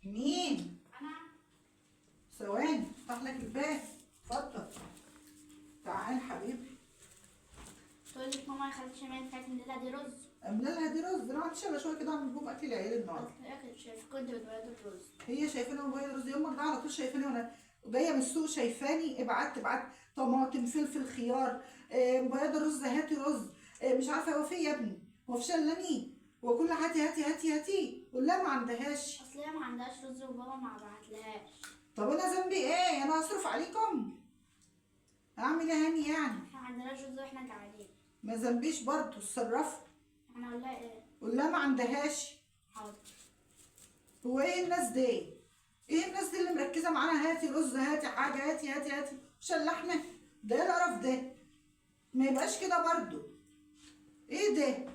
مين؟ انا. ثواني افتح لك الباب. اتفضل. تعال حبيبي. تقول لك ماما خلت شمال بتاعت الليله دي رز. املا لها دي رز. انا ما عنديش الا شويه كده اعمل بهم اكل العيال النهارده. اصل هي كنت شايفه كنت بتبيض الرز. هي شايفاني وانا ببيض رز. امك ده على طول شايفاني وانا جايه من السوق شايفاني ابعت طماطم فلفل خيار. مبيضه الرز هاتي رز. مش عارفه هو في يا ابني. هو في شلاني. هو كل هاتي هاتي هاتي هاتي. قول لها ما عندهاش. اصل هي ما عندهاش رز وبابا ما بعتلهاش. طب انا ذنبي ايه؟ انا هصرف عليكم؟ اعمل ايه هاني يعني؟ احنا ما عندناش رز واحنا جعانين. ما ذنبيش برضه اتصرفي. احنا اقول لها ايه؟ قول لها ما عندهاش. حاضر. هو ايه الناس دي؟ ايه الناس دي اللي مركزه معانا هاتي رز هاتي حاجه هاتي هاتي هاتي شلحنا؟ ده ايه القرف ده؟ ما يبقاش كده برضه. ايه ده؟